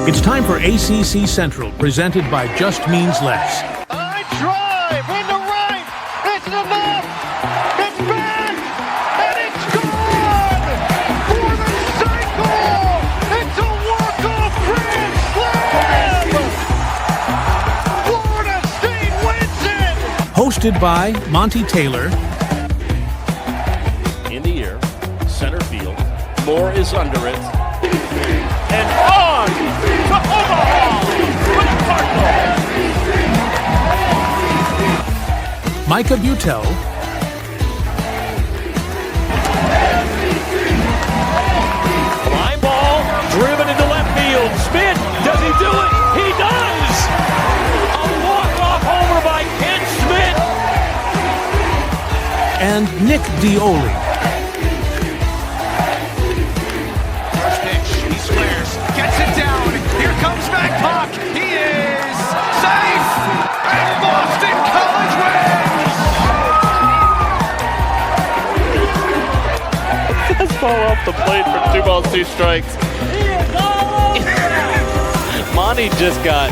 It's time for ACC Central, presented by Just Means Less. I drive into right. It's enough. It's back. And it's gone for the cycle. It's a walk-off grand slam. Florida State wins it. Hosted by Monty Taylor. In the air, center field. Moore is under it. And on to Omaha for the Cardinals. Micah Butel. Line ball driven into left field. Spin. Does he do it? He does. A walk-off homer by Ken Schmidt. And Nick Dioli. Gets it down. Here comes Babcock. He is safe. And Boston College wins. This ball off the plate for 2 balls, 2 strikes. Monty just got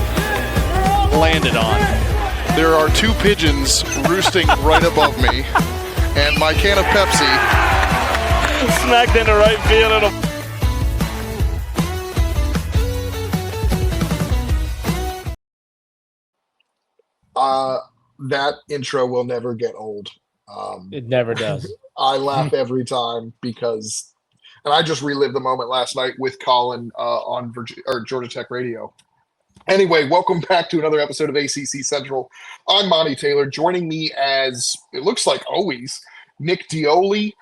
landed on. There are 2 pigeons roosting right above me, and my can of Pepsi. Smacked into right field. And that intro will never get old. It never does. I laugh every time because, and I just relived the moment last night with Colin on Georgia Tech Radio. Anyway, welcome back to another episode of ACC Central. I'm Monty Taylor. Joining me, as it looks like always, Nick Dioli.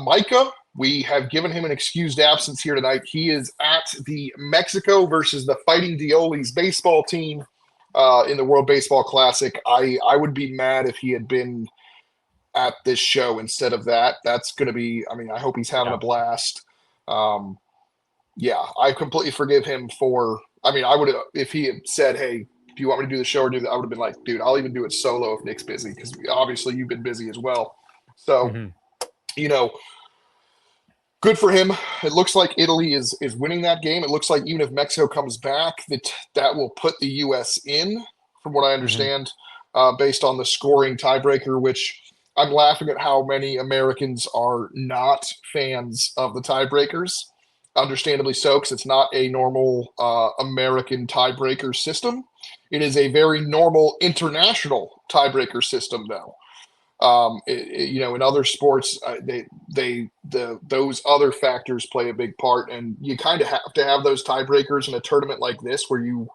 Micah, we have given him an excused absence here tonight. He is at the Mexico versus the Fighting Diolis baseball team in the World Baseball Classic. I would be mad if he had been at this show instead of that. That's going to be, I mean, I hope he's having a blast. Yeah, I completely forgive him for, I mean, I would have, if he had said, hey, do you want me to do the show or do that? I would have been like, dude, I'll even do it solo if Nick's busy, because obviously you've been busy as well. So, you know, good for him. It looks like Italy is winning that game. It looks like even if Mexico comes back, that will put the U.S. in, from what I understand, based on the scoring tiebreaker, which I'm laughing at how many Americans are not fans of the tiebreakers. Understandably so, because it's not a normal American tiebreaker system. It is a very normal international tiebreaker system, though. You know, in other sports, those other factors play a big part, and you kind of have to have those tiebreakers in a tournament like this where you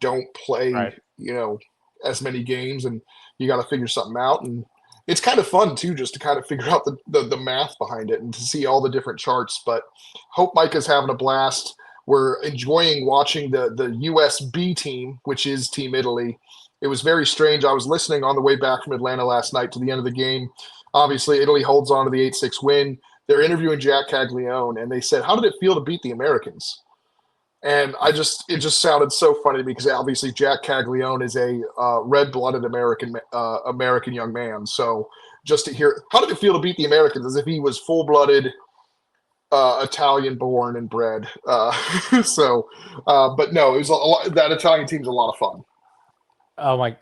don't play, you know, as many games, and you got to figure something out. And it's kind of fun too, just to kind of figure out the math behind it and to see all the different charts. But hope Micah's having a blast. We're enjoying watching the USB team, which is Team Italy. It was very strange. I was listening on the way back from Atlanta last night to the end of the game. Obviously, Italy holds on to the 8-6 win. They're interviewing Jack Caglione, and they said, how did it feel to beat the Americans? And it just sounded so funny to me, because obviously Jack Caglione is a red-blooded American young man. So just to hear, how did it feel to beat the Americans, as if he was full-blooded Italian-born and bred. But no, it was that Italian team's a lot of fun. Oh my!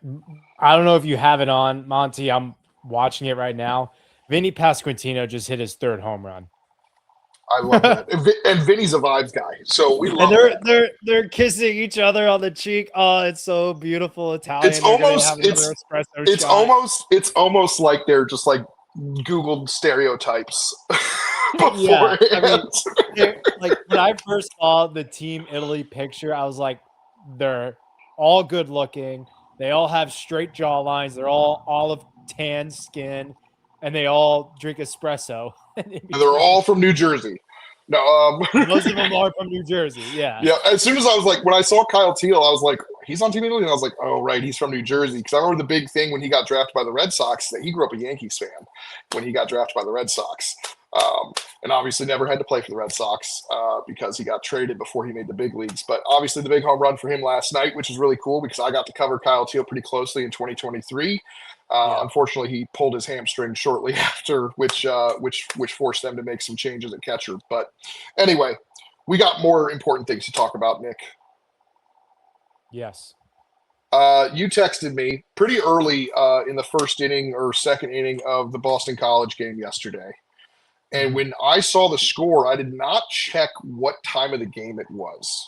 I don't know if you have it on, Monty. I'm watching it right now. Vinny Pasquantino just hit his 3rd home run. I love that, and Vinny's a vibes guy, so we love and they're kissing each other on the cheek. Oh, it's so beautiful, Italian. It's almost like they're just like Googled stereotypes beforehand. Yeah, I mean, like when I first saw the Team Italy picture, I was like, they're all good looking. They all have straight jawlines. They're all olive tan skin, and they all drink espresso. And they're all from New Jersey. No, most of them are from New Jersey. Yeah. Yeah. As soon as I was like, when I saw Kyle Teal, I was like, he's on Team Italy, and I was like, oh right, he's from New Jersey. Because I remember the big thing when he got drafted by the Red Sox, that he grew up a Yankees fan when he got drafted by the Red Sox, and obviously never had to play for the Red Sox because he got traded before he made the big leagues. But obviously the big home run for him last night, which is really cool because I got to cover Kyle Teal pretty closely in 2023. Unfortunately, he pulled his hamstring shortly after, which forced them to make some changes at catcher. But anyway, we got more important things to talk about, Nick. Yes. You texted me pretty early in the first inning or second inning of the Boston College game yesterday. And when I saw the score, I did not check what time of the game it was.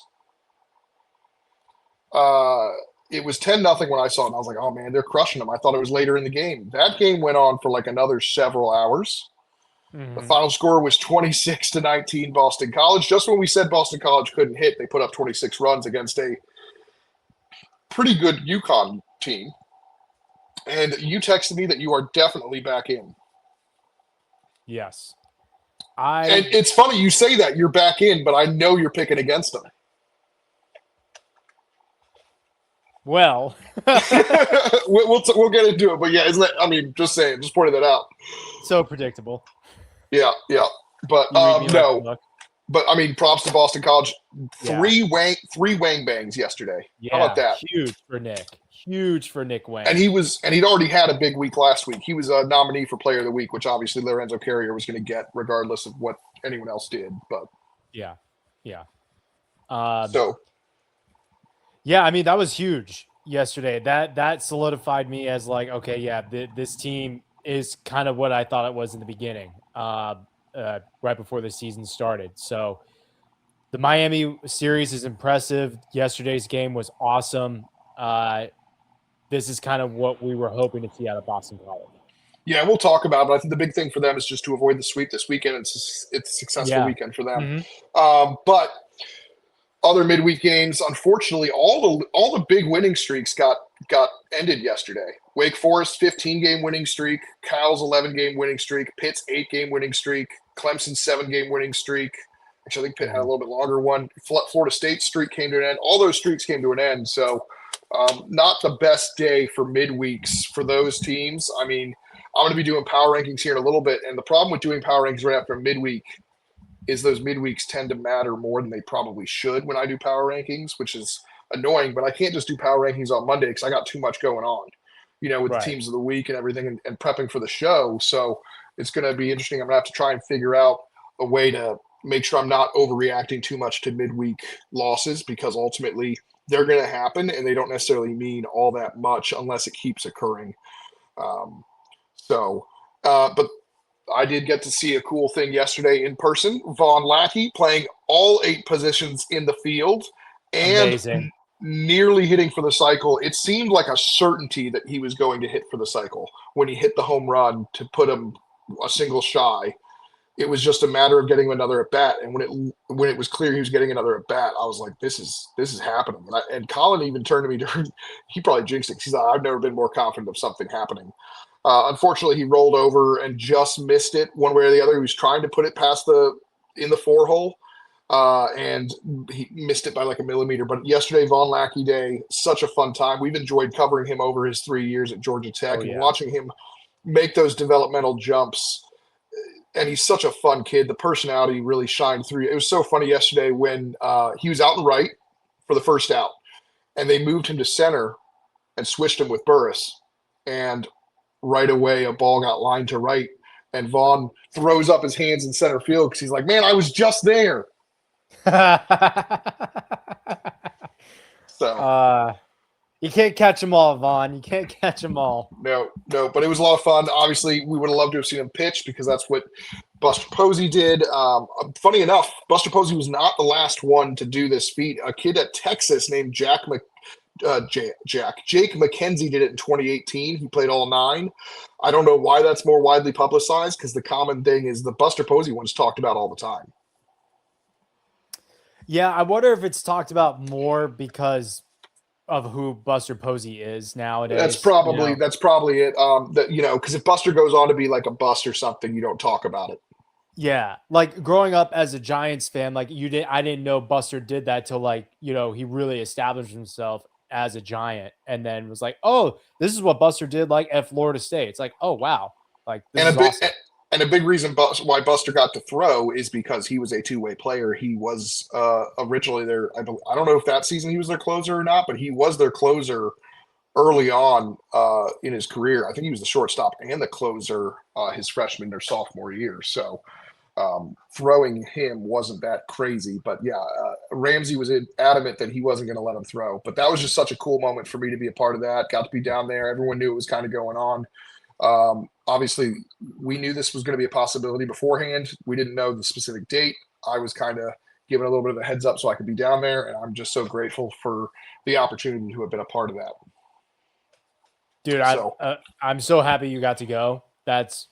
It was 10-0 when I saw it, and I was like, oh, man, they're crushing them. I thought it was later in the game. That game went on for like another several hours. The final score was 26-19 Boston College. Just when we said Boston College couldn't hit, they put up 26 runs against a pretty good UConn team. And you texted me that you are definitely back in. Yes. And it's funny you say that you're back in, but I know you're picking against them. Well, we'll get into it, but yeah, isn't that? I mean, just saying, just pointing that out. So predictable. Yeah, but no, but I mean, props to Boston College. Three Wang bangs yesterday. Yeah, how about that? Huge for Nick Wang. And he'd already had a big week last week. He was a nominee for Player of the Week, which obviously Lorenzo Carrier was going to get regardless of what anyone else did. But yeah. Yeah, I mean, that was huge yesterday. That solidified me as like, okay, yeah, this team is kind of what I thought it was in the beginning, right before the season started. So the Miami series is impressive. Yesterday's game was awesome. This is kind of what we were hoping to see out of Boston College. Yeah, we'll talk about it, but I think the big thing for them is just to avoid the sweep this weekend. It's a successful weekend for them. But other midweek games, unfortunately, all the big winning streaks got ended yesterday. Wake Forest 15-game winning streak, Kyle's 11-game winning streak, Pitt's 8-game winning streak, Clemson's 7-game winning streak. Actually, I think Pitt had a little bit longer one. Florida State's streak came to an end. All those streaks came to an end. So not the best day for midweeks for those teams. I mean, I'm going to be doing power rankings here in a little bit. And the problem with doing power rankings right after midweek is those midweeks tend to matter more than they probably should when I do power rankings, which is annoying. But I can't just do power rankings on Monday because I got too much going on, with the teams of the week and everything and prepping for the show. So it's going to be interesting. I'm going to have to try and figure out a way to make sure I'm not overreacting too much to midweek losses because ultimately they're going to happen and they don't necessarily mean all that much unless it keeps occurring. But I did get to see a cool thing yesterday in person. Vaughn Lackey playing all 8 positions in the field and Amazing. Nearly hitting for the cycle. It seemed like a certainty that he was going to hit for the cycle when he hit the home run to put him a single shy. It was just a matter of getting him another at bat. And when it was clear he was getting another at bat, I was like, this is happening. And Colin even turned to me he probably jinxed it. He's like, I've never been more confident of something happening. Unfortunately, he rolled over and just missed it one way or the other. He was trying to put it in the 4-hole, and he missed it by like a millimeter. But yesterday, Vaughn Lackey Day, such a fun time. We've enjoyed covering him over his 3 years at Georgia Tech and watching him make those developmental jumps. And he's such a fun kid. The personality really shined through. It was so funny yesterday when he was out in right for the first out, and they moved him to center and switched him with Burris. And right away, a ball got lined to right, and Vaughn throws up his hands in center field because he's like, man, I was just there. So you can't catch them all, Vaughn. You can't catch them all. No, but it was a lot of fun. Obviously, we would have loved to have seen him pitch because that's what Buster Posey did. Funny enough, Buster Posey was not the last one to do this feat. A kid at Texas named Jake McKenzie did it in 2018. He played all 9. I don't know why that's more widely publicized because the common thing is the Buster Posey one's talked about all the time. Yeah, I wonder if it's talked about more because of who Buster Posey is nowadays. That's probably it. Because if Buster goes on to be like a bust or something, you don't talk about it. Yeah, like growing up as a Giants fan, I didn't know Buster did that till he really established himself as a Giant, and then was like, oh, this is what Buster did at Florida State. It's like, oh wow, this is awesome. And a big reason why Buster got to throw is because he was a two-way player. He was originally their – I don't know if that season he was their closer or not, but he was their closer early on in his career. I think he was the shortstop and the closer his freshman or sophomore year. So throwing him wasn't that crazy. But yeah, Ramsey was adamant that he wasn't going to let him throw. But that was just such a cool moment for me to be a part of that. Got to be down there. Everyone knew it was kind of going on. Obviously, we knew this was going to be a possibility beforehand. We didn't know the specific date. I was kind of given a little bit of a heads up so I could be down there, and I'm just so grateful for the opportunity to have been a part of that. Dude, I'm so happy you got to go. That's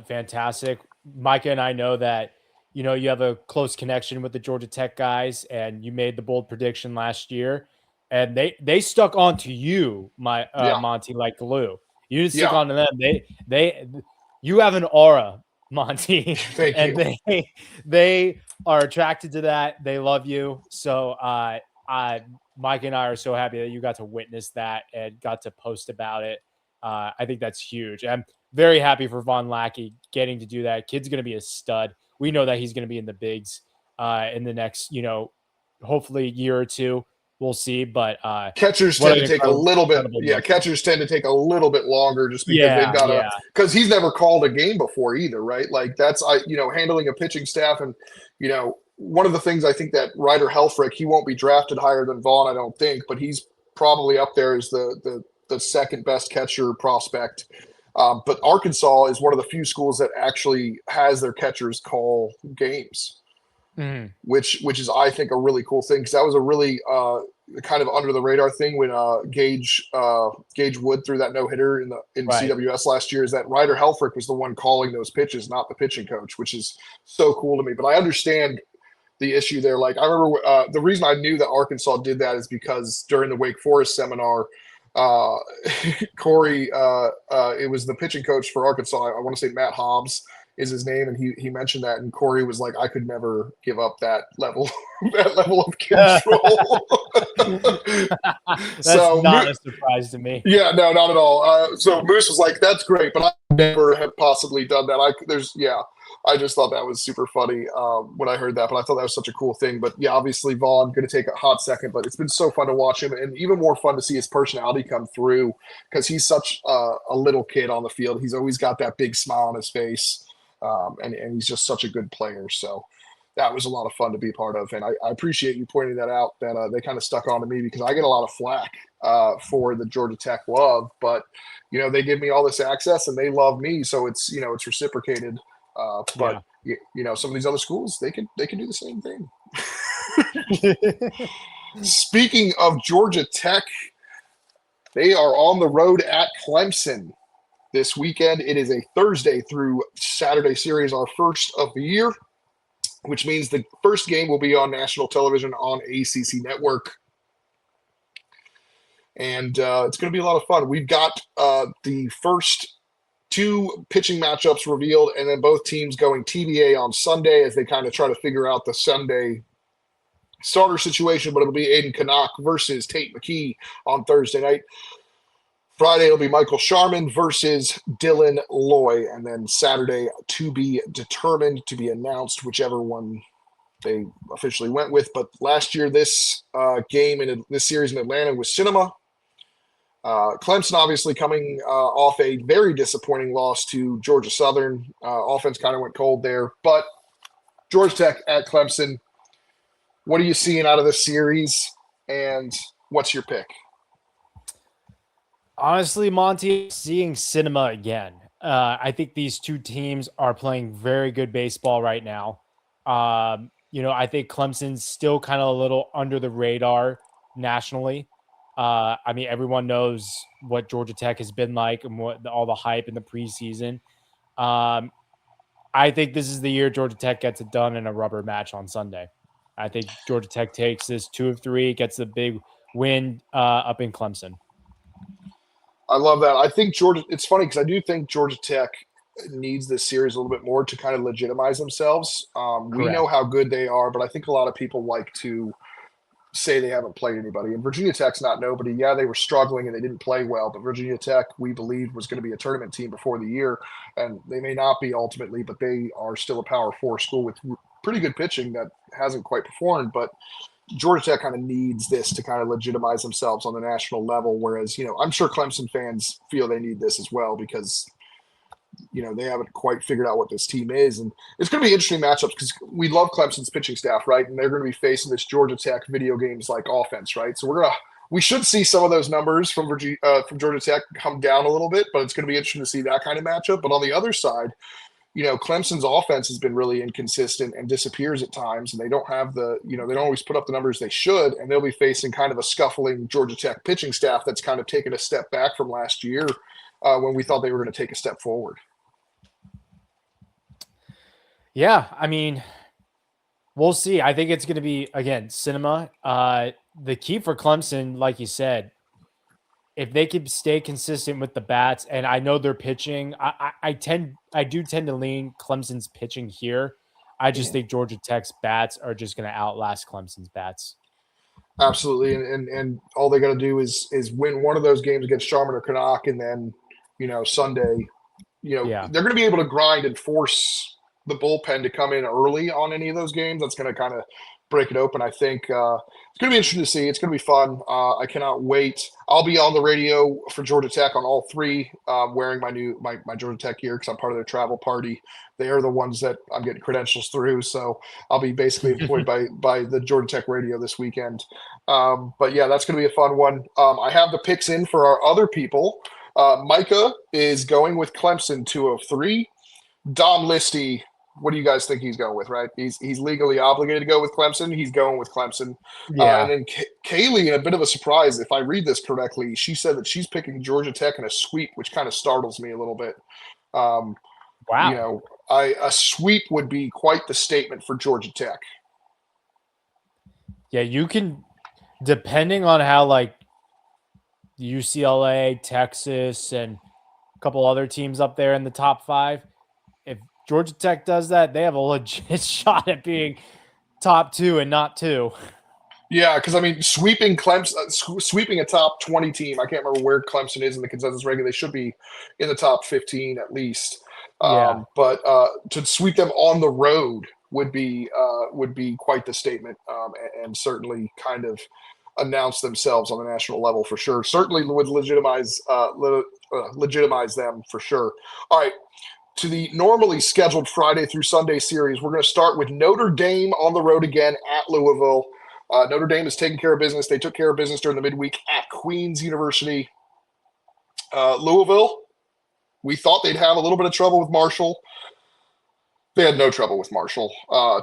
fantastic. Micah and I know that, you know, you have a close connection with the Georgia Tech guys, and you made the bold prediction last year, and they stuck on to you, Monty, like glue. You didn't stick on to them. You have an aura, Monty. Thank and you. they are attracted to that. They love you. So Mike and I are so happy that you got to witness that and got to post about it. I think that's huge. I'm very happy for Von Lackey getting to do that. Kid's going to be a stud. We know that he's going to be in the bigs in the next, you know, hopefully year or two. We'll see, but catchers tend to take a little bit. Yeah, catchers tend to take a little bit longer just because they've got because he's never called a game before either, right? Like that's handling a pitching staff, and one of the things I think that Ryder Helfrich, he won't be drafted higher than Vaughn, I don't think, but he's probably up there as the second best catcher prospect. But Arkansas is one of the few schools that actually has their catchers call games. Which is, I think, a really cool thing, because that was a really kind of under the radar thing when Gage Wood threw that no-hitter in CWS last year, is that Ryder Helfrich was the one calling those pitches, not the pitching coach, which is so cool to me. But I understand the issue there. Like, I remember the reason I knew that Arkansas did that is because during the Wake Forest seminar, Corey, it was the pitching coach for Arkansas. I want to say Matt Hobbs is his name, and he mentioned that, and Corey was like, I could never give up that level of control. That's not a surprise to me. Yeah, no, not at all. So Moose was like, that's great, but I never have possibly done that. I just thought that was super funny when I heard that, but I thought that was such a cool thing. But yeah, obviously Vaughn going to take a hot second, but it's been so fun to watch him, and even more fun to see his personality come through, because he's such a little kid on the field. He's always got that big smile on his face. And he's just such a good player. So that was a lot of fun to be part of. And I appreciate you pointing that out, that they kind of stuck on to me, because I get a lot of flack for the Georgia Tech love, but they give me all this access and they love me. So it's, it's reciprocated. But some of these other schools, they can do the same thing. Speaking of Georgia Tech, they are on the road at Clemson this weekend. It is a Thursday through Saturday series, our first of the year, which means the first game will be on national television on ACC Network. And it's going to be a lot of fun. We've got the first two pitching matchups revealed, and then both teams going TBA on Sunday as they kind of try to figure out the Sunday starter situation. But it'll be Aiden Canuck versus Tate McKee on Thursday night. Friday, it'll be Michael Sharman versus Dylan Loy. And then Saturday, to be determined, to be announced, whichever one they officially went with. But last year, this game in this series in Atlanta was cinema. Clemson obviously coming off a very disappointing loss to Georgia Southern. Offense kind of went cold there. But Georgia Tech at Clemson, what are you seeing out of this series? And what's your pick? Honestly, Monty, seeing cinema again. I think these two teams are playing very good baseball right now. I think Clemson's still kind of a little under the radar nationally. Everyone knows what Georgia Tech has been like and what all the hype in the preseason. I think this is the year Georgia Tech gets it done in a rubber match on Sunday. I think Georgia Tech takes this 2 of 3, gets the big win up in Clemson. I love that. I think it's funny because I do think Georgia Tech needs this series a little bit more to kind of legitimize themselves. We know how good they are, but I think a lot of people like to say they haven't played anybody. And Virginia Tech's not nobody. Yeah, they were struggling and they didn't play well, but Virginia Tech, we believed, was going to be a tournament team before the year. And they may not be ultimately, but they are still a Power 4 school with pretty good pitching that hasn't quite performed. But Georgia Tech kind of needs this to kind of legitimize themselves on the national level, whereas, I'm sure Clemson fans feel they need this as well, because they haven't quite figured out what this team is. And it's going to be interesting matchups because we love Clemson's pitching staff, right? And they're going to be facing this Georgia Tech video games like offense, right? So we should see some of those numbers from Georgia Tech come down a little bit, but it's going to be interesting to see that kind of matchup. But on the other side, Clemson's offense has been really inconsistent and disappears at times, and they don't have they don't always put up the numbers they should, and they'll be facing kind of a scuffling Georgia Tech pitching staff that's kind of taken a step back from last year when we thought they were going to take a step forward. Yeah, I mean, we'll see. I think it's going to be, again, cinema. The key for Clemson, like you said, if they could stay consistent with the bats, and I know they're pitching, I do tend to lean Clemson's pitching here. I just think Georgia Tech's bats are just going to outlast Clemson's bats. Absolutely, and all they got to do is win one of those games against Charmin or Canuck, and then Sunday, they're going to be able to grind and force the bullpen to come in early on any of those games. That's going to kind of break it open. I think it's going to be interesting to see. It's going to be fun. I cannot wait. I'll be on the radio for Georgia Tech on all three, wearing my Georgia Tech gear because I'm part of their travel party. They are the ones that I'm getting credentials through, so I'll be basically employed by the Georgia Tech radio this weekend. But yeah, that's going to be a fun one. I have the picks in for our other people. Micah is going with Clemson 203. Dom Listy, what do you guys think he's going with, right? He's legally obligated to go with Clemson. He's going with Clemson. Yeah. And then Kaylee, in a bit of a surprise, if I read this correctly, she said that she's picking Georgia Tech in a sweep, which kind of startles me a little bit. Wow. A sweep would be quite the statement for Georgia Tech. Yeah, you can, depending on how like UCLA, Texas, and a couple other teams up there in the top 5, if Georgia Tech does that, they have a legit shot at being top 2 and not 2. Yeah, because I mean, sweeping a top 20 team. I can't remember where Clemson is in the consensus ranking. They should be in the top 15 at least. Yeah. But to sweep them on the road would be quite the statement, and certainly kind of announce themselves on the national level for sure. Certainly would legitimize them for sure. All right. To the normally scheduled Friday through Sunday series, we're going to start with Notre Dame on the road again at Louisville. Notre Dame is taking care of business. They took care of business during the midweek at Queen's University. Louisville, we thought they'd have a little bit of trouble with Marshall. They had no trouble with Marshall.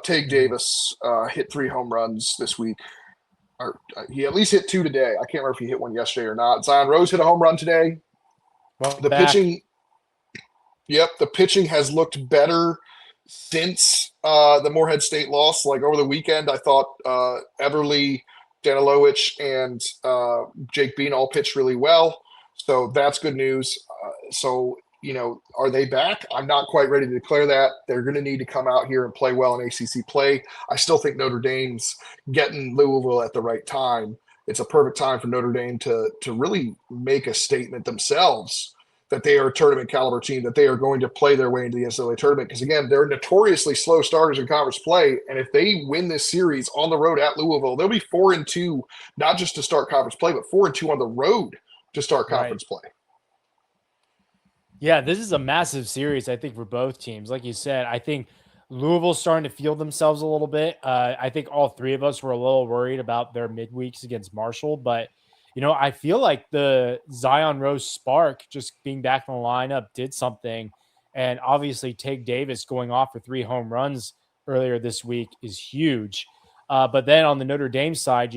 Tate Davis hit 3 home runs this week. Or he at least hit 2 today. I can't remember if he hit one yesterday or not. Zion Rose hit a home run today. Pitching – yep, the pitching has looked better since the Morehead State loss. Like over the weekend, I thought Everly, Danilowicz, and Jake Bean all pitched really well. So that's good news. Are they back? I'm not quite ready to declare that. They're going to need to come out here and play well in ACC play. I still think Notre Dame's getting Louisville at the right time. It's a perfect time for Notre Dame to really make a statement themselves that they are a tournament caliber team, that they are going to play their way into the NCAA tournament. Because again, they're notoriously slow starters in conference play. And if they win this series on the road at Louisville, they'll be 4-2, not just to start conference play, but 4-2 on the road to start conference play. Yeah, this is a massive series, I think, for both teams. Like you said, I think Louisville's starting to feel themselves a little bit. I think all three of us were a little worried about their midweeks against Marshall, but I feel like the Zion Rose spark just being back in the lineup did something. And obviously Tate Davis going off for 3 home runs earlier this week is huge. But then on the Notre Dame side,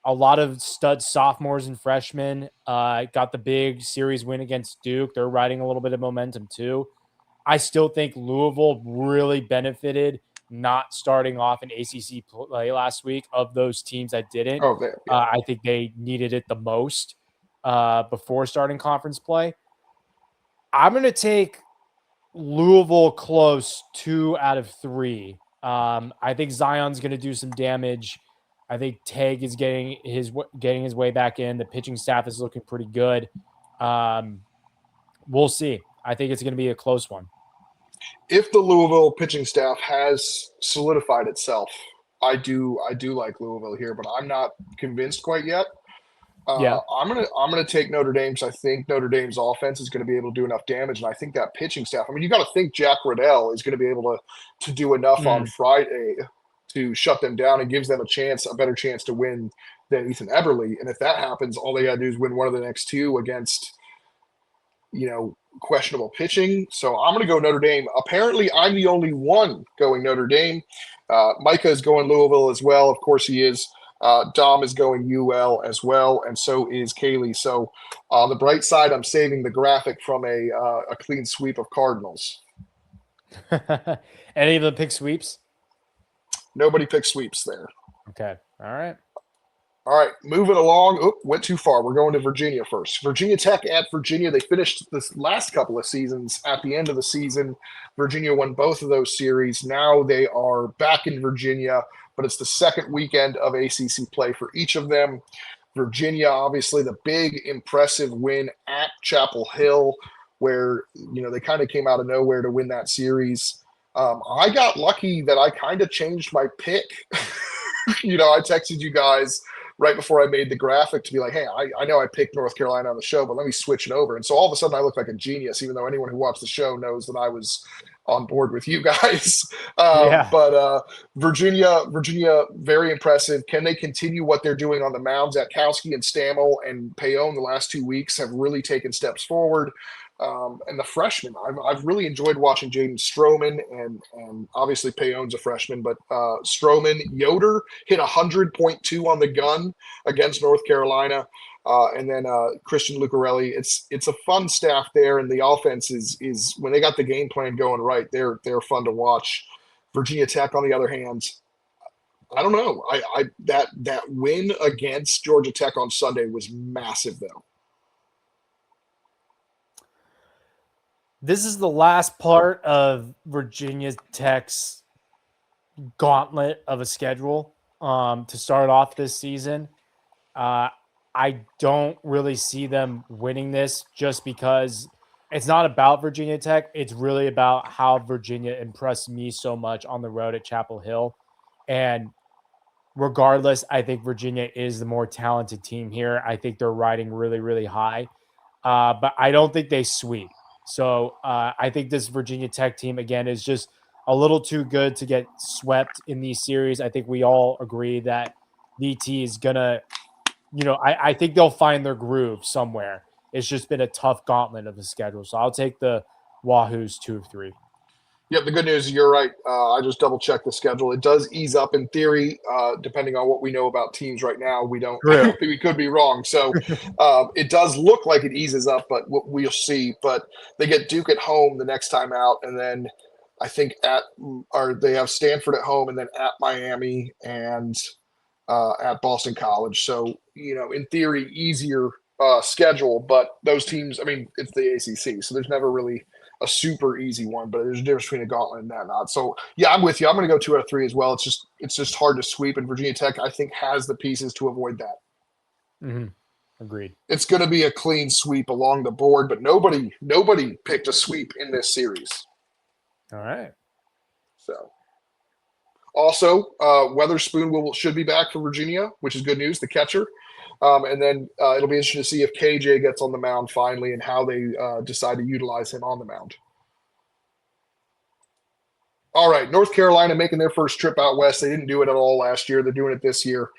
a lot of stud sophomores and freshmen got the big series win against Duke. They're riding a little bit of momentum too. I still think Louisville really benefited not starting off an ACC play last week of those teams that didn't. I think they needed it the most before starting conference play. I'm going to take Louisville close 2 out of 3. I think Zion's going to do some damage. I think Tag is getting his way back in. The pitching staff is looking pretty good. We'll see. I think it's going to be a close one. If the Louisville pitching staff has solidified itself, I do like Louisville here, but I'm not convinced quite yet. Yeah. I'm gonna take Notre Dame because I think Notre Dame's offense is going to be able to do enough damage, and I think that pitching staff. I mean, you got to think Jack Riddell is going to be able to do enough on Friday to shut them down and gives them a better chance to win than Ethan Eberle. And if that happens, all they got to do is win one of the next two against questionable pitching. So I'm going to go Notre Dame. Apparently, I'm the only one going Notre Dame. Micah is going Louisville as well. Of course, he is. Dom is going UL as well, and so is Kaylee. So on the bright side, I'm saving the graphic from a clean sweep of Cardinals. Any of the pick sweeps? Nobody picked sweeps there. Okay. All right. All right, moving along. Oop, went too far. We're going to Virginia first. Virginia Tech at Virginia. They finished this last couple of seasons. At the end of the season, Virginia won both of those series. Now they are back in Virginia, but it's the second weekend of ACC play for each of them. Virginia, obviously, the big, impressive win at Chapel Hill, where they kind of came out of nowhere to win that series. I got lucky that I kind of changed my pick. I texted you guys right before I made the graphic to be like, hey, I know I picked North Carolina on the show, but let me switch it over. And so all of a sudden I look like a genius, even though anyone who watched the show knows that I was on board with you guys. But Virginia, very impressive. Can they continue what they're doing on the mounds? Atkowski and Stammel and Payon the last 2 weeks have really taken steps forward. And the freshmen, I've really enjoyed watching Jaden Stroman and obviously Payon's a freshman, but Stroman, Yoder hit 100.2 on the gun against North Carolina. And then Christian Lucarelli. It's a fun staff there, and the offense is when they got the game plan going right, they're fun to watch. Virginia Tech, on the other hand, I don't know. That win against Georgia Tech on Sunday was massive, though. This is the last part of Virginia Tech's gauntlet of a schedule to start off this season. I don't really see them winning this just because it's not about Virginia Tech. It's really about how Virginia impressed me so much on the road at Chapel Hill. And regardless, I think Virginia is the more talented team here. I think they're riding really, really high. But I don't think they sweep. So I think this Virginia Tech team, again, is just a little too good to get swept in these series. I think we all agree that VT is going to, I think they'll find their groove somewhere. It's just been a tough gauntlet of the schedule. So I'll take the Wahoos 2 of 3. Yep, the good news is you're right. I just double-checked the schedule. It does ease up in theory, depending on what we know about teams right now. We don't. We could be wrong. So it does look like it eases up, but we'll see. But they get Duke at home the next time out, and then I think they have Stanford at home, and then at Miami and at Boston College. So in theory, easier schedule. But those teams, I mean, it's the ACC, so there's never really a super easy one, but there's a difference between a gauntlet and that not. So yeah, I'm with you. I'm going to go 2 out of 3 as well. It's just hard to sweep, and Virginia Tech, I think, has the pieces to avoid that. Mm-hmm. Agreed. It's going to be a clean sweep along the board, but nobody picked a sweep in this series. All right. So also, Weatherspoon should be back for Virginia, which is good news, the catcher. And then it'll be interesting to see if KJ gets on the mound finally and how they decide to utilize him on the mound. All right, North Carolina making their first trip out west. They didn't do it at all last year. They're doing it this year.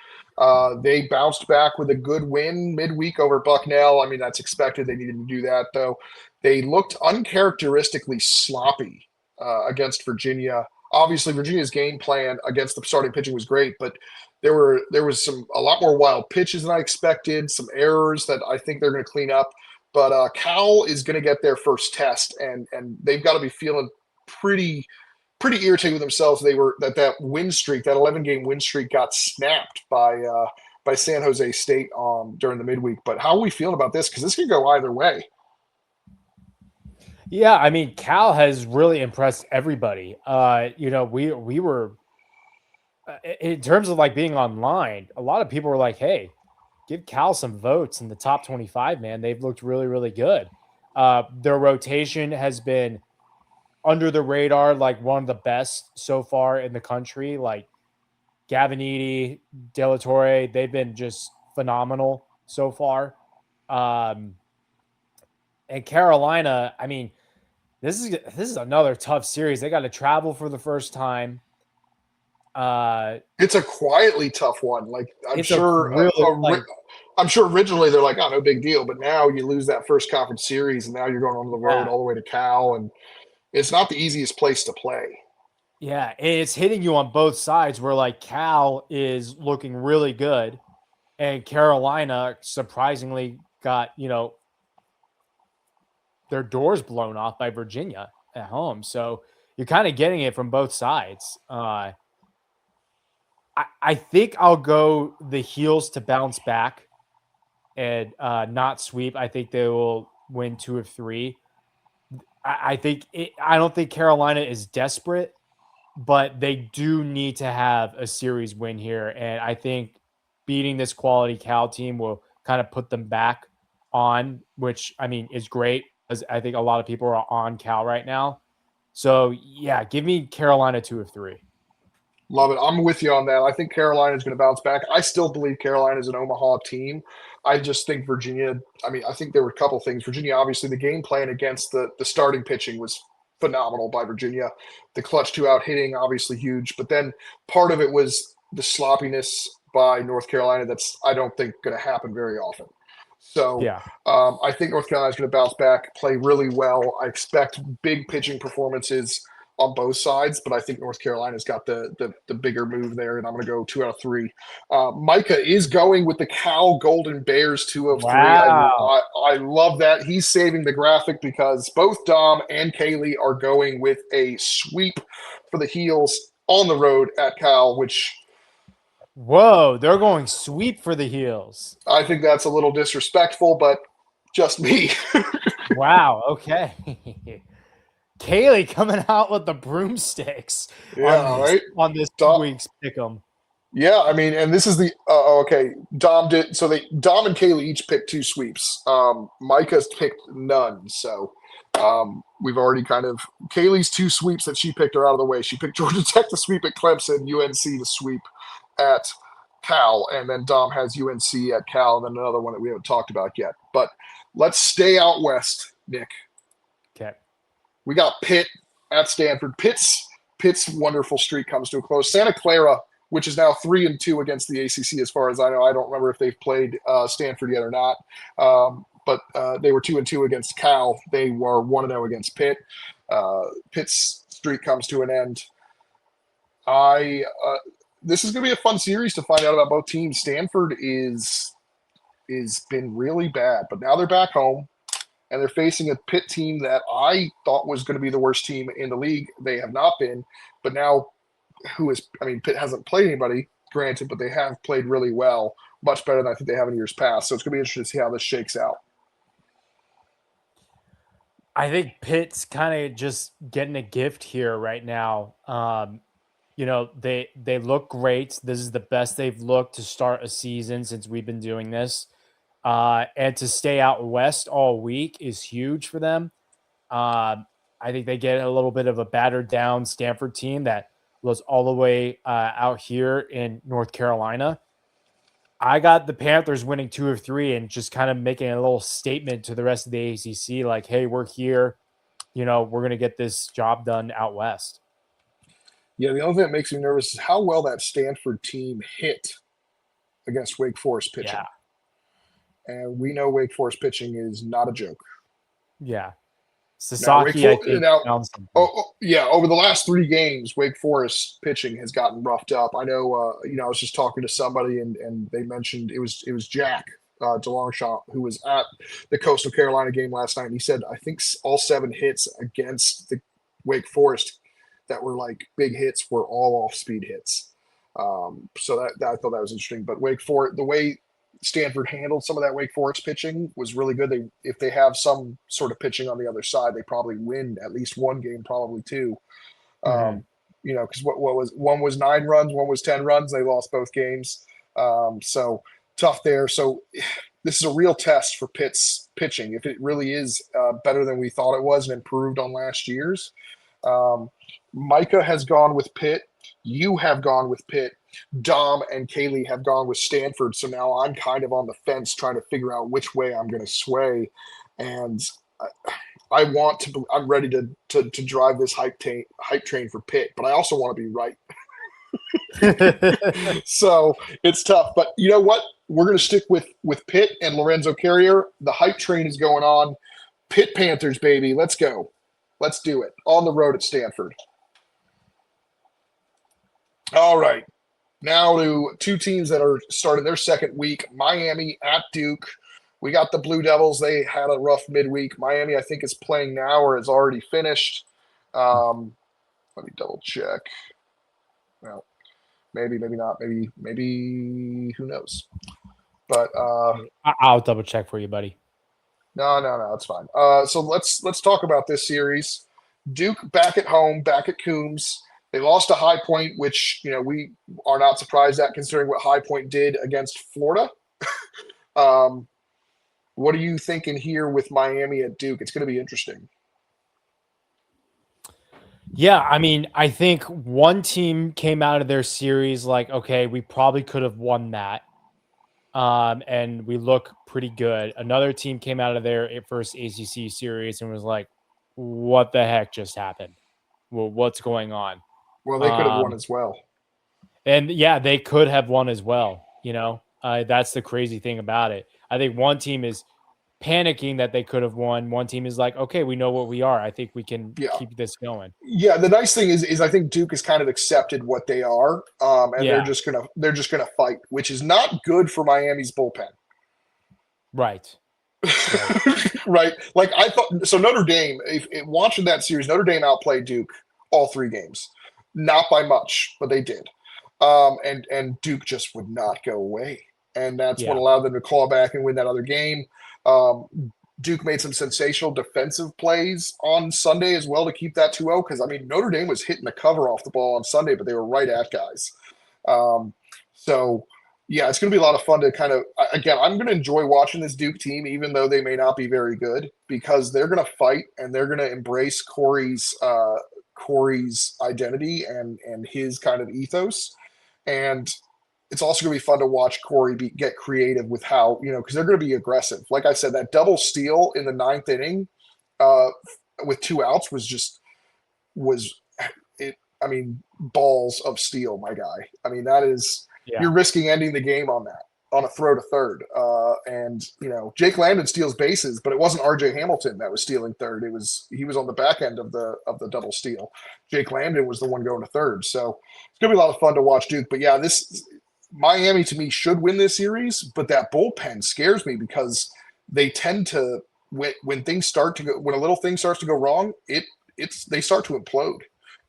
They bounced back with a good win midweek over Bucknell. I mean, that's expected. They needed to do that, though. They looked uncharacteristically sloppy against Virginia. Obviously, Virginia's game plan against the starting pitching was great, but there was a lot more wild pitches than I expected, some errors that I think they're going to clean up. But Cal is going to get their first test, and they've got to be feeling pretty irritated with themselves. That win streak, that 11-game win streak, got snapped by San Jose State during the midweek. But how are we feeling about this? Because this could go either way. Yeah, I mean, Cal has really impressed everybody. We were in terms of like being online, a lot of people were like, hey, give Cal some votes in the top 25, man. They've looked really, really good. Their rotation has been under the radar, like one of the best so far in the country. Like Gaviniti, De La Torre, they've been just phenomenal. so far. And Carolina, I mean, this is another tough series. They got to travel for the first time. It's a quietly tough one. Like I'm It's a sure, really I'm sure originally they're like, oh, no big deal. But now you lose that first conference series, and now you're going on the road yeah, all the way to Cal, and it's not the easiest place to play. yeah, and it's hitting you on both sides. Where like Cal is looking really good, and Carolina surprisingly got their doors blown off by Virginia at home. So you're kind of getting it from both sides. I think I'll go the Heels to bounce back and not sweep. I think they will win 2 of 3. I don't think Carolina is desperate, but they do need to have a series win here. And I think beating this quality Cal team will kind of put them back on, which I mean is great because I think a lot of people are on Cal right now. So yeah, give me Carolina 2 of 3. Love it. I'm with you on that. I think Carolina is going to bounce back. I still believe Carolina is an Omaha team. I just think Virginia, I mean, I think there were a couple things. Virginia, obviously, the game plan against the starting pitching was phenomenal by Virginia. The clutch two out hitting, obviously huge. But then part of it was the sloppiness by North Carolina that's, I don't think, going to happen very often. So Yeah. I think North Carolina is going to bounce back, play really well. I expect big pitching performances on both sides, but I think North Carolina's got the bigger move there, and I'm going to go 2 out of 3. Micah is going with the Cal Golden Bears 2 of 3. Wow. I love that. He's saving the graphic because both Dom and Kaylee are going with a sweep for the Heels on the road at Cal, which Whoa, they're going sweep for the Heels. I think that's a little disrespectful, but just me. Wow. Okay. Kaylee coming out with the broomsticks Yeah, right. on this Dom, week's pick'em. yeah, I mean, and this is the okay. Dom did so. Dom and Kaylee each picked 2 sweeps. Micah's picked none. So we've already kind of Kaylee's 2 sweeps that she picked are out of the way. She picked Georgia Tech to sweep at Clemson, UNC to sweep at Cal, and then Dom has UNC at Cal, and then another one that we haven't talked about yet. But let's stay out west, Nick. Okay. We got Pitt at Stanford. Pitt's wonderful streak comes to a close. Santa Clara, which is now 3-2 against the ACC, as far as I know. I don't remember if they've played Stanford yet or not. But they were 2-2 against Cal. They were 1-0 against Pitt. Pitt's streak comes to an end. This is going to be a fun series to find out about both teams. Stanford is been really bad, but now they're back home. And they're facing a Pitt team that I thought was going to be the worst team in the league. They have not been, but now Pitt hasn't played anybody, granted, but they have played really well, much better than I think they have in years past. So it's going to be interesting to see how this shakes out. I think Pitt's kind of just getting a gift here right now. They look great. This is the best they've looked to start a season since we've been doing this. And to stay out west all week is huge for them. I think they get a little bit of a battered down Stanford team that was all the way out here in North Carolina. I got the Panthers winning 2 of 3 and just kind of making a little statement to the rest of the ACC, like, hey, we're here. We're going to get this job done out west. Yeah, the only thing that makes me nervous is how well that Stanford team hit against Wake Forest pitching. Yeah. And we know Wake Forest pitching is not a joke. Yeah. Sasaki, I think, found something. Over the last 3 games, Wake Forest pitching has gotten roughed up. I know, I was just talking to somebody and they mentioned it was Jack DeLongchamp who was at the Coastal Carolina game last night. And he said, I think all 7 hits against the Wake Forest that were like big hits were all off-speed hits. So that I thought that was interesting. But Wake Forest, the way Stanford handled some of that Wake Forest pitching was really good. If they have some sort of pitching on the other side, they probably win at least 1 game, probably 2. Because one was 9 runs, one was 10 runs. They lost both games. So tough there. So this is a real test for Pitt's pitching. If it really is better than we thought it was and improved on last year's. Micah has gone with Pitt. You have gone with Pitt. Dom and Kaylee have gone with Stanford, so now I'm kind of on the fence trying to figure out which way I'm going to sway. And I'm ready to drive this hype train for Pitt, but I also want to be right. So it's tough. But you know what? We're going to stick with Pitt and Lorenzo Carrier. The hype train is going on. Pitt Panthers, baby. Let's go. Let's do it. On the road at Stanford. All right. Now to two teams that are starting their second week. Miami at Duke. We got the Blue Devils. They had a rough midweek. Miami, I think, is playing now or is already finished. Let me double check. Well, maybe not. Maybe who knows? But I'll double check for you, buddy. No, it's fine. So let's talk about this series. Duke back at home, back at Coombs. They lost to High Point, which we are not surprised at considering what High Point did against Florida. What are you thinking here with Miami at Duke? It's going to be interesting. Yeah, I mean, I think one team came out of their series like, okay, we probably could have won that. And we look pretty good. Another team came out of their first ACC series and was like, what the heck just happened? Well, what's going on? Well, they could have won as well. And yeah, they could have won as well. That's the crazy thing about it. I think one team is panicking that they could have won. One team is like, okay, we know what we are. I think we can keep this going. Yeah, the nice thing is I think Duke has kind of accepted what they are, and they're just gonna fight, which is not good for Miami's bullpen. Right. Right. Like I thought. So Notre Dame, watching that series, Notre Dame outplayed Duke all three games, not by much, but they did. And Duke just would not go away, and that's what allowed them to claw back and win that other game. Duke made some sensational defensive plays on Sunday as well to keep that 2-0 because, I mean, Notre Dame was hitting the cover off the ball on Sunday, but they were right at guys. So, yeah, it's going to be a lot of fun to kind of – again, I'm going to enjoy watching this Duke team even though they may not be very good because they're going to fight and they're going to embrace Corey's identity and his kind of ethos. And – it's also going to be fun to watch Corey get creative with how, because they're going to be aggressive. Like I said, that double steal in the ninth inning with 2 outs I mean, balls of steel, my guy. I mean, that is, you're risking ending the game on that, on a throw to third. And Jake Landon steals bases, but it wasn't RJ Hamilton that was stealing third. He was on the back end of the double steal. Jake Landon was the one going to third. So it's going to be a lot of fun to watch Duke. But yeah, Miami to me should win this series, but that bullpen scares me because they tend to when a little thing starts to go wrong, they start to implode.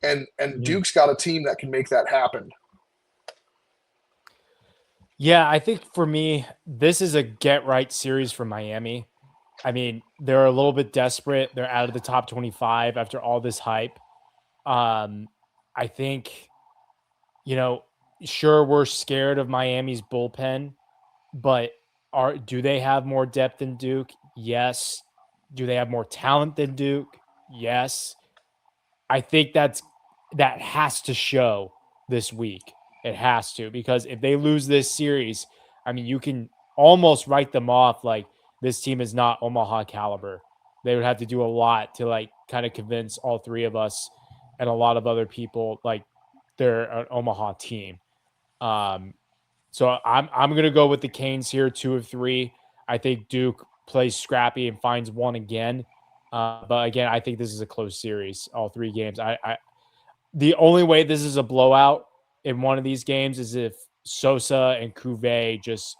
And Duke's got a team that can make that happen. Yeah, I think for me, this is a get right series for Miami. I mean, they're a little bit desperate. They're out of the top 25 after all this hype. I think, sure, we're scared of Miami's bullpen, but do they have more depth than Duke? Yes. Do they have more talent than Duke? Yes. I think that has to show this week. It has to, because if they lose this series, I mean, you can almost write them off like this team is not Omaha caliber. They would have to do a lot to kind of convince all three of us and a lot of other people they're an Omaha team. So I'm going to go with the Canes here, 2 of 3. I think Duke plays scrappy and finds one again. But again, I think this is a close series, all 3 games. The only way this is a blowout in one of these games is if Sosa and Cuvée just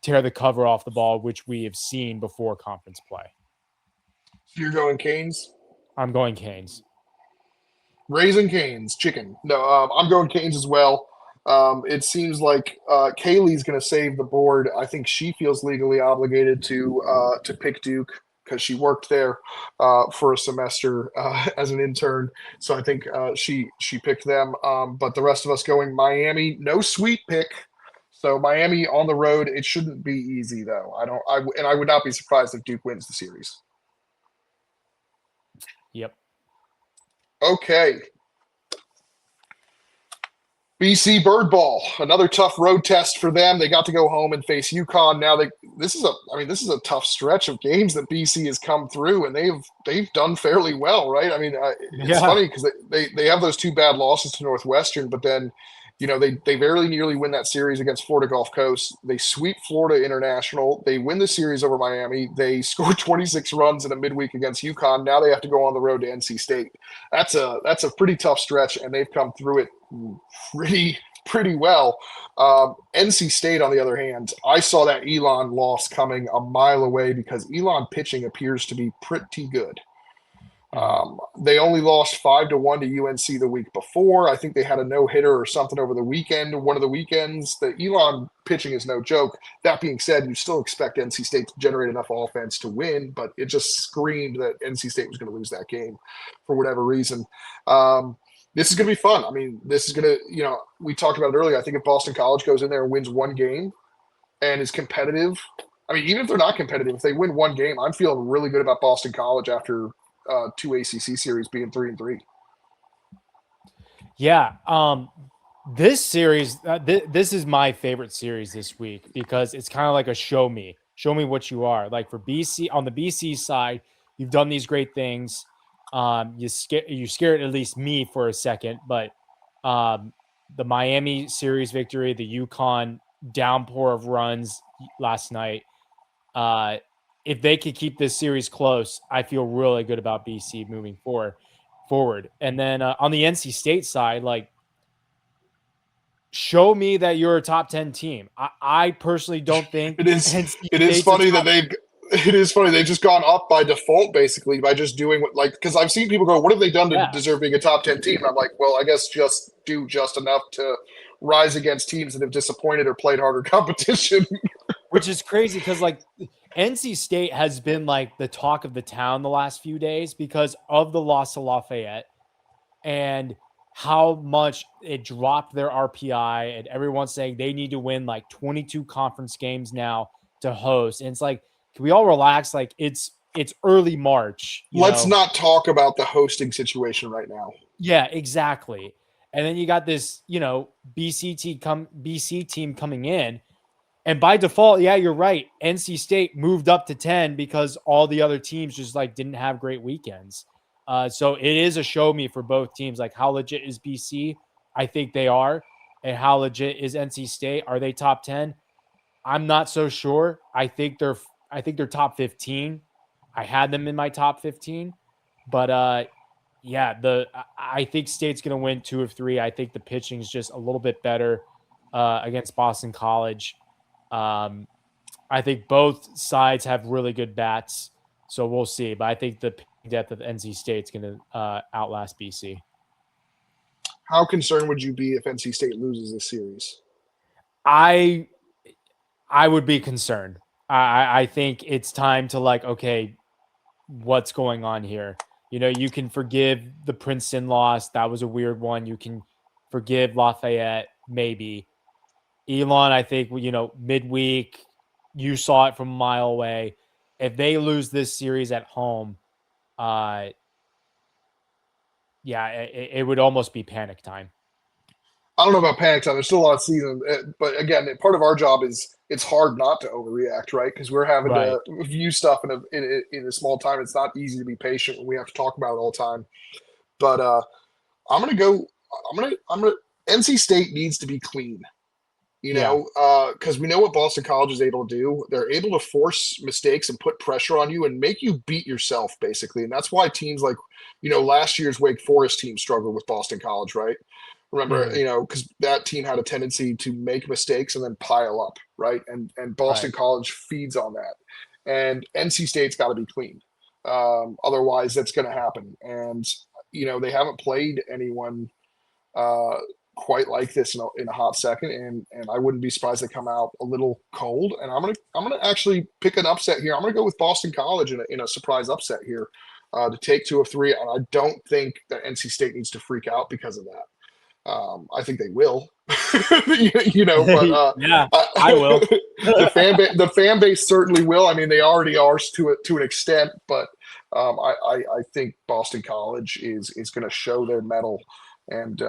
tear the cover off the ball, which we have seen before conference play. You're going Canes? I'm going Canes. Raisin Canes, chicken. No, I'm going Canes as well. It seems like Kaylee's going to save the board. I think she feels legally obligated to pick Duke because she worked there for a semester as an intern. So I think she picked them. But the rest of us going Miami. No sweet pick. So Miami on the road. It shouldn't be easy though. I would not be surprised if Duke wins the series. Yep. Okay. BC Bird Ball, another tough road test for them. They got to go home and face UConn. Now this is a tough stretch of games that BC has come through, and they've done fairly well, right? I mean, it's funny because they have those two bad losses to Northwestern, but then they very nearly win that series against Florida Gulf Coast. They sweep Florida International. They win the series over Miami. They score 26 runs in a midweek against UConn. Now they have to go on the road to NC State. That's a pretty tough stretch, and they've come through it pretty well. NC State, on the other hand, I saw that Elon loss coming a mile away because Elon pitching appears to be pretty good. They only lost 5-1 to UNC the week before. I think they had a no-hitter or something over the weekend, one of the weekends. The Elon pitching is no joke. That being said, you still expect NC State to generate enough offense to win, but it just screamed that NC State was going to lose that game for whatever reason. This is going to be fun. I mean, this is going to, we talked about it earlier. I think if Boston College goes in there and wins one game and is competitive, I mean, even if they're not competitive, if they win one game, I'm feeling really good about Boston College after two ACC series being 3-3. Yeah. This series, this is my favorite series this week because it's kind of like a show me what you are. Like for BC, on the BC side, you've done these great things. You scared at least me for a second, but the Miami series victory, the UConn downpour of runs last night, if they could keep this series close, I feel really good about BC moving forward. And then on the NC State side, like, show me that you're a top 10 team. I personally don't think it is funny that they've just gone up by default, basically, by just doing because I've seen people go, what have they done to deserve being a top 10 team? I'm like, well, I guess just do just enough to rise against teams that have disappointed or played harder competition. Which is crazy because like NC State has been like the talk of the town the last few days because of the loss to Lafayette and how much it dropped their RPI, and everyone's saying they need to win like 22 conference games now to host. And it's like, can we all relax? Like it's early March. Let's not talk about the hosting situation right now. Yeah, exactly. And then you got this, BC team coming in. And by default, yeah, you're right. NC State moved up to 10 because all the other teams just like didn't have great weekends. So it is a show me for both teams. Like, how legit is BC? I think they are. And how legit is NC State? Are they top 10? I'm not so sure. I think they're top 15. I had them in my top 15. But I think State's going to win 2 of 3. I think the pitching is just a little bit better against Boston College. I think both sides have really good bats, so we'll see. But I think the depth of NC State's going to outlast BC. How concerned would you be if NC State loses this series? I would be concerned. I think it's time to okay, what's going on here? You can forgive the Princeton loss. That was a weird one. You can forgive Lafayette, maybe. Elon, I think, midweek, you saw it from a mile away. If they lose this series at home, it would almost be panic time. I don't know about panic time. There's still a lot of season. But again, part of our job is it's hard not to overreact, right? Because we're having to view stuff in a small time. It's not easy to be patient when we have to talk about it all the time. But I'm going to NC State needs to be clean. Because we know what Boston College is able to do. They're able to force mistakes and put pressure on you and make you beat yourself, basically. And that's why teams like, last year's Wake Forest team struggled with Boston College, right? Remember, because that team had a tendency to make mistakes and then pile up, right? And Boston College feeds on that. And NC State's got to be clean. Otherwise, that's going to happen. And, they haven't played anyone quite like this in a hot second, and I wouldn't be surprised they come out a little cold. And I'm gonna actually pick an upset here. I'm gonna go with Boston College in a surprise upset here to take 2 of 3. And I don't think that NC State needs to freak out because of that. I think they will, but I will. the fan base certainly will. I mean, they already are to an extent, but I think Boston College is going to show their mettle and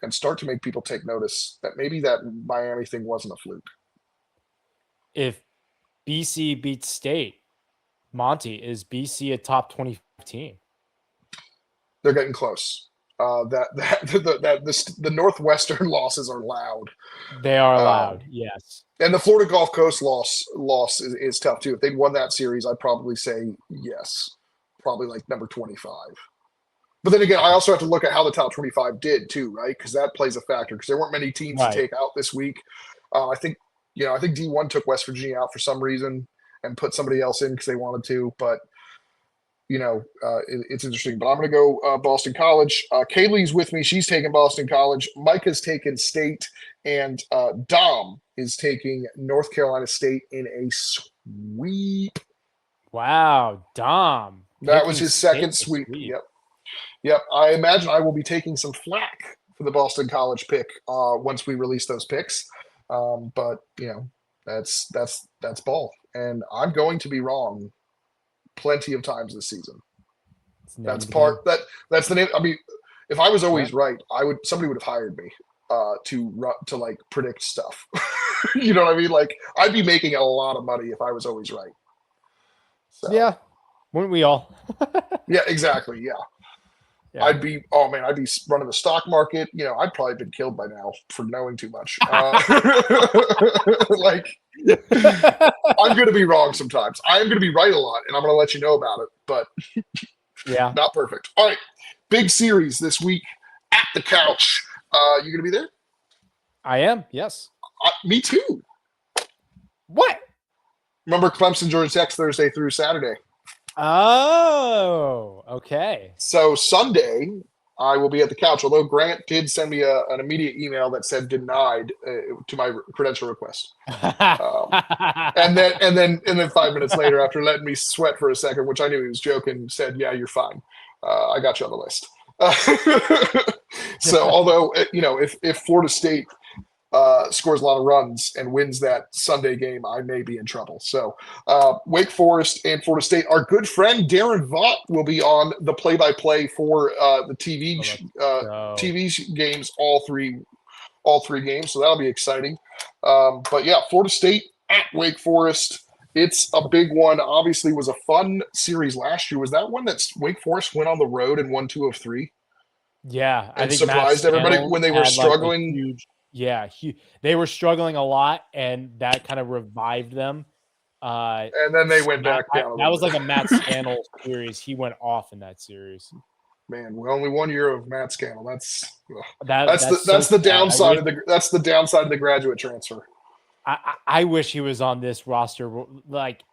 start to make people take notice that maybe that Miami thing wasn't a fluke. If BC beats State, Monty, is BC a top 20 team? They're getting close. The Northwestern losses are loud. They are loud, yes. And the Florida Gulf Coast loss is tough too. If they'd won that series, I'd probably say yes, probably like number 25. But then again, I also have to look at how the top 25 did too, right? Because that plays a factor. Because there weren't many teams to take out this week. I think D1 took West Virginia out for some reason and put somebody else in because they wanted to. But it's interesting. But I'm going to go Boston College. Kaylee's with me. She's taking Boston College. Micah's taken State. And Dom is taking North Carolina State in a sweep. Wow, Dom. That was his second sweep. Yep. I imagine I will be taking some flack for the Boston College pick once we release those picks. But that's ball. And I'm going to be wrong plenty of times this season. That's the name. I mean, if I was always right, somebody would have hired me to like predict stuff. You know what I mean? Like I'd be making a lot of money if I was always right. So. Yeah, wouldn't we all? Yeah, exactly. Yeah. I'd be running the stock market. I'd probably been killed by now for knowing too much. Like, I'm going to be wrong sometimes. I am going to be right a lot, and I'm going to let you know about it. But yeah, not perfect. All right, big series this week at the couch. You going to be there? I am. Yes. Me too. What? Remember Clemson, Georgia Tech, Thursday through Saturday. Oh, okay. So Sunday, I will be at the couch. Although Grant did send me an immediate email that said denied to my credential request, and then 5 minutes later, after letting me sweat for a second, which I knew he was joking, said, "Yeah, you're fine. I got you on the list." So, although if Florida State scores a lot of runs and wins that Sunday game, I may be in trouble. So Wake Forest and Florida State. Our good friend Darren Vaught will be on the play-by-play for the TV games, all three games. So that'll be exciting. But yeah, Florida State at Wake Forest. It's a big one. Obviously, was a fun series last year. Was that one that Wake Forest went on the road and won 2 of 3? Yeah, and surprised everybody when they were struggling. They were struggling a lot, and that kind of revived them. And then they went back down. That was like a Matt Scannell series. He went off in that series. Man, we're only 1 year of Matt Scannell. That's the downside of the graduate transfer. I wish he was on this roster. Like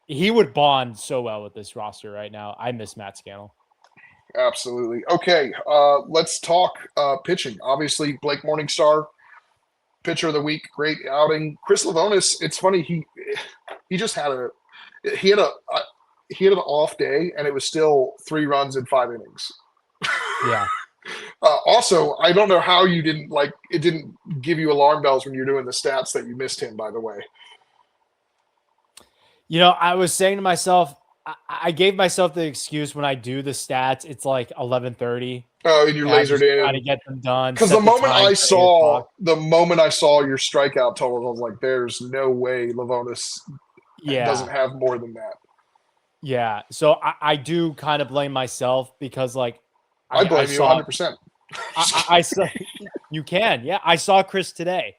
he would bond so well with this roster right now. I miss Matt Scannell. Absolutely. Okay, let's talk pitching. Obviously, Blake Morningstar, pitcher of the week, great outing. Chris Lavonis, it's funny, he just had an off day, and it was still 3 runs in 5 innings. Yeah. Also, I don't know how you didn't it didn't give you alarm bells when you're doing the stats that you missed him, by the way. I was saying to myself, I gave myself the excuse when I do the stats, it's like 11:30. Oh, and you lasered in. Try to get them done. Because the moment I saw your strikeout totals, I was like, "There's no way Lavonis doesn't have more than that." Yeah, so I do kind of blame myself because, like, I blame you 100%. I saw you can, yeah. I saw Chris today,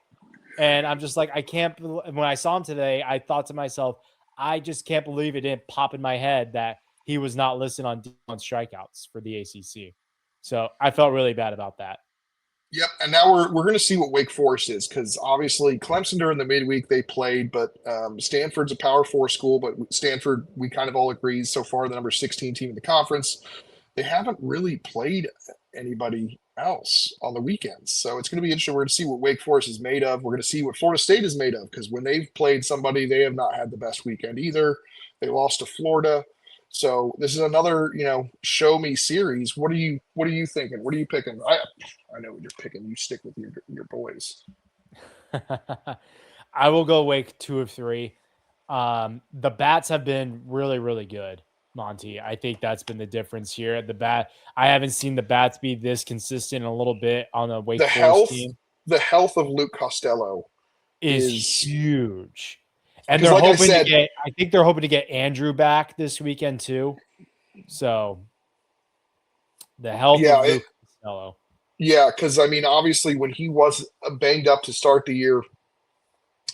and I'm just like, I can't. When I saw him today, I thought to myself, I just can't believe it didn't pop in my head that he was not listed on strikeouts for the ACC. So I felt really bad about that. Yep, and now we're going to see what Wake Forest is, because obviously Clemson during the midweek they played, but Stanford's a Power 4 school, but Stanford, we kind of all agree, so far the number 16 team in the conference. They haven't really played anybody else on the weekends. So it's going to be interesting. We're going to see what Wake Forest is made of. We're going to see what Florida State is made of, because when they've played somebody, they have not had the best weekend either. They lost to Florida. So this is another, show me series. What are you thinking? What are you picking? I know what you're picking. You stick with your boys. I will go Wake 2 of 3. The bats have been really, really good. Monty. I think that's been the difference here at the bat. I haven't seen the bats be this consistent in a little bit on the Wake The Forest health, team the health of Luke Costello is is huge. And 'cause they're like I hoping to said- get I think they're hoping to get Andrew back this weekend too. So the health yeah, of Luke Costello. yeah. Because I mean, obviously, when he was banged up to start the year,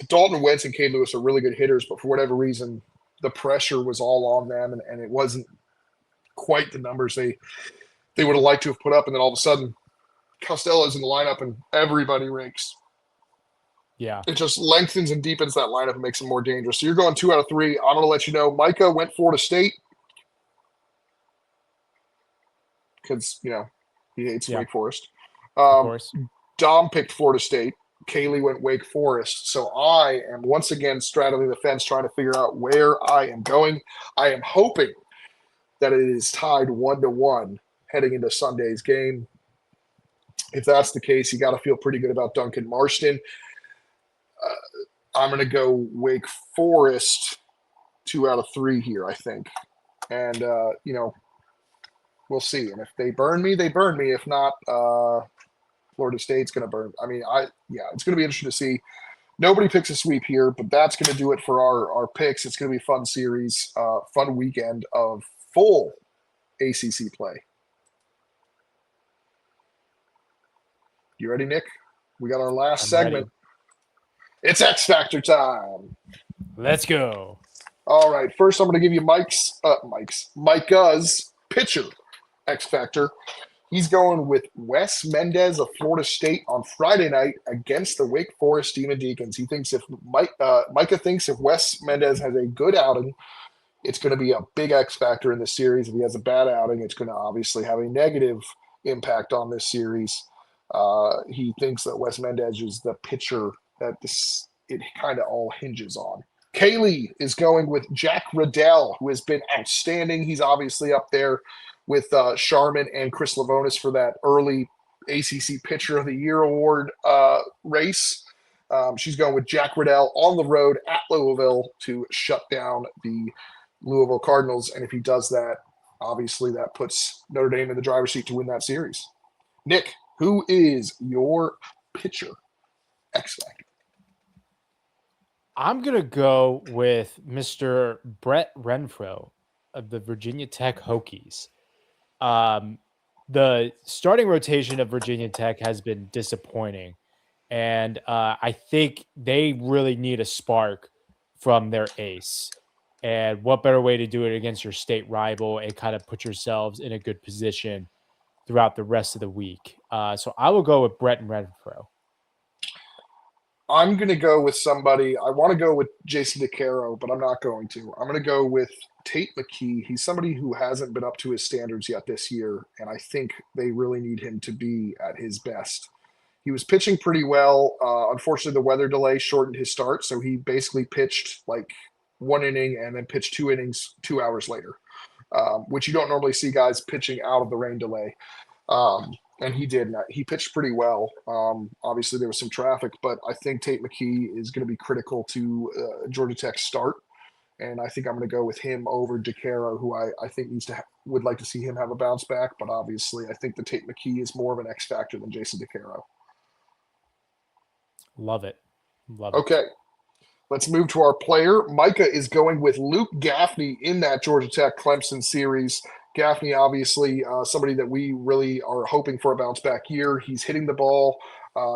Dalton Wentz and Cade Lewis are really good hitters, but for whatever reason, the pressure was all on them, and it wasn't quite the numbers they would have liked to have put up. And then all of a sudden, Costello's in the lineup, and everybody ranks. Yeah. It just lengthens and deepens that lineup and makes them more dangerous. So you're going 2 out of 3. I'm going to let you know. Micah went Florida State because, he hates Yeah. Wake Forest. Of course. Dom picked Florida State. Kaylee went Wake Forest. So I am once again straddling the fence trying to figure out where I am going. I am hoping that it is tied 1-1 heading into Sunday's game. If that's the case, you got to feel pretty good about Duncan Marston. I'm going to go Wake Forest 2 out of 3 here, I think. And, we'll see. And if they burn me, they burn me. If not, Florida State's going to burn. I mean, it's going to be interesting to see. Nobody picks a sweep here, but that's going to do it for our picks. It's going to be a fun series, fun weekend of full ACC play. You ready, Nick? We got our last I'm segment. ready. It's X Factor time. Let's go. All right. First, I'm going to give you Micah's pitcher X Factor. He's going with Wes Mendez of Florida State on Friday night against the Wake Forest Demon Deacons. He thinks Micah thinks if Wes Mendez has a good outing, it's going to be a big X factor in this series. If he has a bad outing, it's going to obviously have a negative impact on this series. He thinks that Wes Mendez is the pitcher that it kind of all hinges on. Kaylee is going with Jack Riddell, who has been outstanding. He's obviously up there with Sharman and Chris Lavonis for that early ACC Pitcher of the Year award race. She's going with Jack Riddell on the road at Louisville to shut down the Louisville Cardinals. And if he does that, obviously that puts Notre Dame in the driver's seat to win that series. Nick, who is your pitcher X Factor? I'm going to go with Mr. Brett Renfro of the Virginia Tech Hokies. The starting rotation of Virginia Tech has been disappointing. And I think they really need a spark from their ace. And what better way to do it against your state rival and kind of put yourselves in a good position throughout the rest of the week. So I will go with Brett Renfro. I'm going to go with somebody. I want to go with Jason DeCaro, but I'm not going to. I'm going to go with Tate McKee. He's somebody who hasn't been up to his standards yet this year, and I think they really need him to be at his best. He was pitching pretty well. Unfortunately, the weather delay shortened his start, so he basically pitched like 1 inning and then pitched 2 innings 2 hours later, which you don't normally see guys pitching out of the rain delay. And he did. He pitched pretty well. Obviously, there was some traffic, but I think Tate McKee is going to be critical to Georgia Tech's start. And I think I'm going to go with him over DeCaro, who I think would like to see him have a bounce back. But obviously, I think the Tate McKee is more of an X factor than Jason DeCaro. Love it. Okay. Let's move to our player. Micah is going with Luke Gaffney in that Georgia Tech Clemson series. Gaffney, obviously, somebody that we really are hoping for a bounce back year. He's hitting the ball.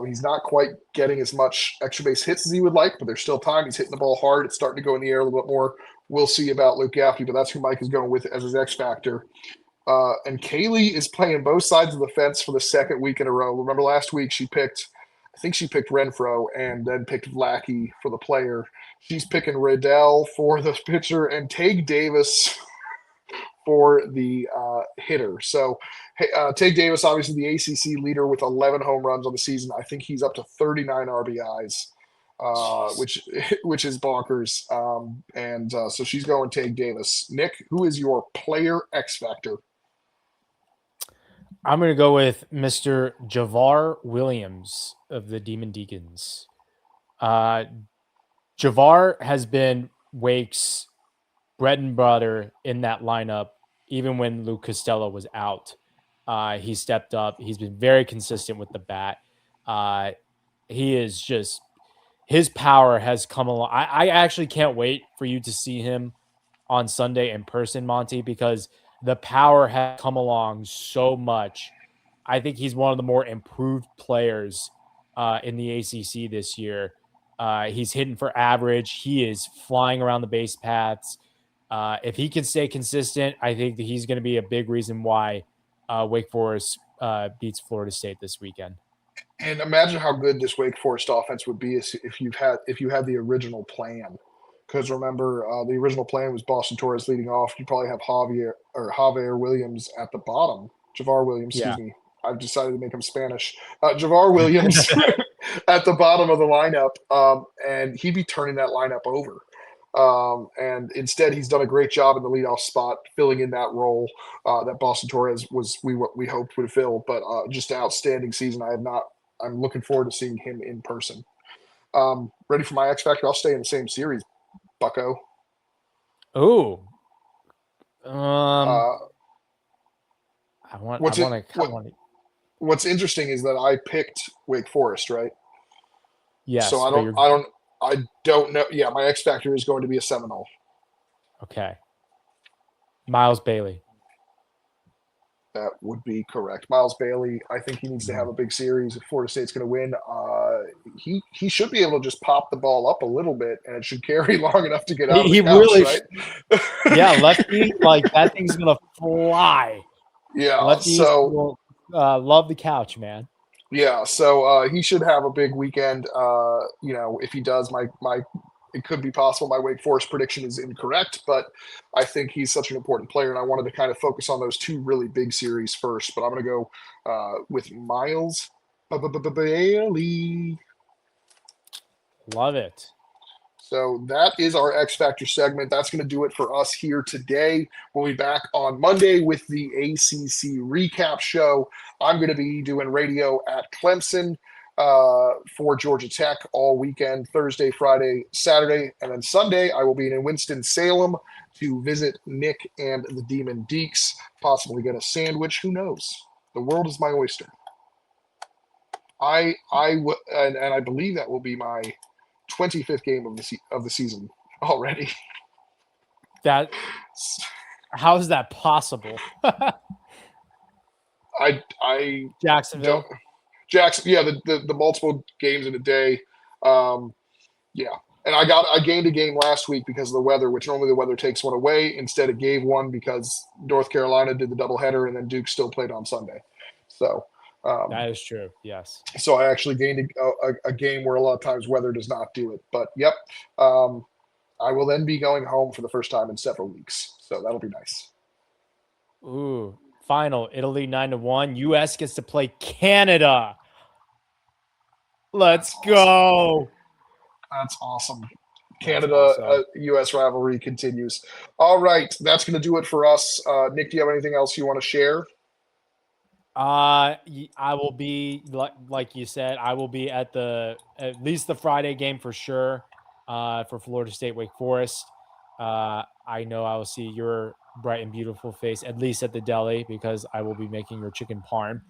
He's not quite getting as much extra base hits as he would like, but there's still time. He's hitting the ball hard. It's starting to go in the air a little bit more. We'll see about Luke Gaffney, but that's who Mike is going with as his X factor. And Kaylee is playing both sides of the fence for the second week in a row. Remember last week I think she picked Renfro and then picked Vlacki for the player. She's picking Riddell for the pitcher and Tage Davis for the hitter. So Tage Davis, obviously the ACC leader with 11 home runs on the season. I think he's up to 39 RBIs, which is bonkers. So she's going Tage Davis. Nick, who is your player X factor? I'm going to go with Mr. Javar Williams of the Demon Deacons. Javar has been Wake's bread and butter in that lineup, even when Luke Costello was out. He stepped up. He's been very consistent with the bat. He is just his power has come along. I actually can't wait for you to see him on Sunday in person, Monty, because the power has come along so much. I think he's one of the more improved players in the ACC this year. He's hitting for average. He is flying around the base paths. If he can stay consistent, I think that he's going to be a big reason why Wake Forest beats Florida State this weekend. And imagine how good this Wake Forest offense would be if you had the original plan. Because remember, the original plan was Boston Torres leading off. You probably have Javier Williams at the bottom. Javar Williams, excuse me. I've decided to make him Spanish. Javar Williams at the bottom of the lineup, and he'd be turning that lineup over. And instead, he's done a great job in the leadoff spot, filling in that role that Boston Torres we hoped would fill. But just an outstanding season. I'm looking forward to seeing him in person. Ready for my X Factor? I'll stay in the same series, Bucko. Oh, What's interesting is that I picked Wake Forest, right? Yes. So I don't know. Yeah, my X Factor is going to be a Seminole. Okay. Miles Bailey. That would be correct. Miles Bailey, I think he needs to have a big series. If Florida State's going to win, he should be able to just pop the ball up a little bit, and it should carry long enough to get out of the couch, really right? Yeah, lefty, like that thing's going to fly. Yeah, Lefties will love the couch, man. Yeah, so he should have a big weekend. If he does, it could be possible my Wake Forest prediction is incorrect, but I think he's such an important player, and I wanted to kind of focus on those two really big series first. But I'm going to go with Miles Bailey. Love it. So that is our X Factor segment. That's going to do it for us here today. We'll be back on Monday with the ACC recap show. I'm going to be doing radio at Clemson for Georgia Tech all weekend, Thursday, Friday, Saturday, and then Sunday I will be in Winston-Salem to visit Nick and the Demon Deeks, possibly get a sandwich. Who knows? The world is my oyster. And I believe that will be my 25th game of the season already. How is that possible? Jacksonville. Yeah, the multiple games in a day. Yeah. And I gained a game last week because of the weather, which normally the weather takes one away. Instead, it gave one because North Carolina did the doubleheader and then Duke still played on Sunday. So that is true. Yes. So I actually gained a game where a lot of times weather does not do it. But yep, I will then be going home for the first time in several weeks. So that'll be nice. Ooh, final Italy 9-1. U.S. gets to play Canada. Let's go. That's awesome. Canada, U.S. rivalry continues. All right, that's going to do it for us. Nick, do you have anything else you want to share? I will be, like you said, I will be at least the Friday game for sure for Florida State Wake Forest. I know I will see your bright and beautiful face, at least at the deli, because I will be making your chicken parm.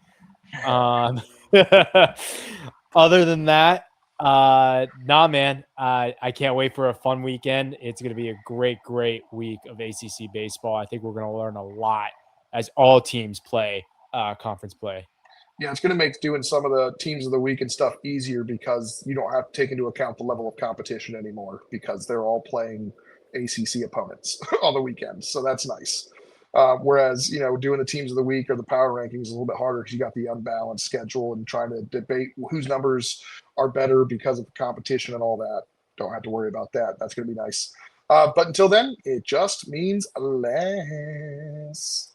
Other than that, man, I can't wait for a fun weekend. It's going to be a great week of ACC baseball. I think we're going to learn a lot as all teams play conference play. Yeah, it's going to make doing some of the teams of the week and stuff easier because you don't have to take into account the level of competition anymore because they're all playing ACC opponents on the weekend. So that's nice. Whereas, doing the teams of the week or the power rankings is a little bit harder because you got the unbalanced schedule and trying to debate whose numbers are better because of the competition and all that. Don't have to worry about that. That's going to be nice. But until then, it just means less.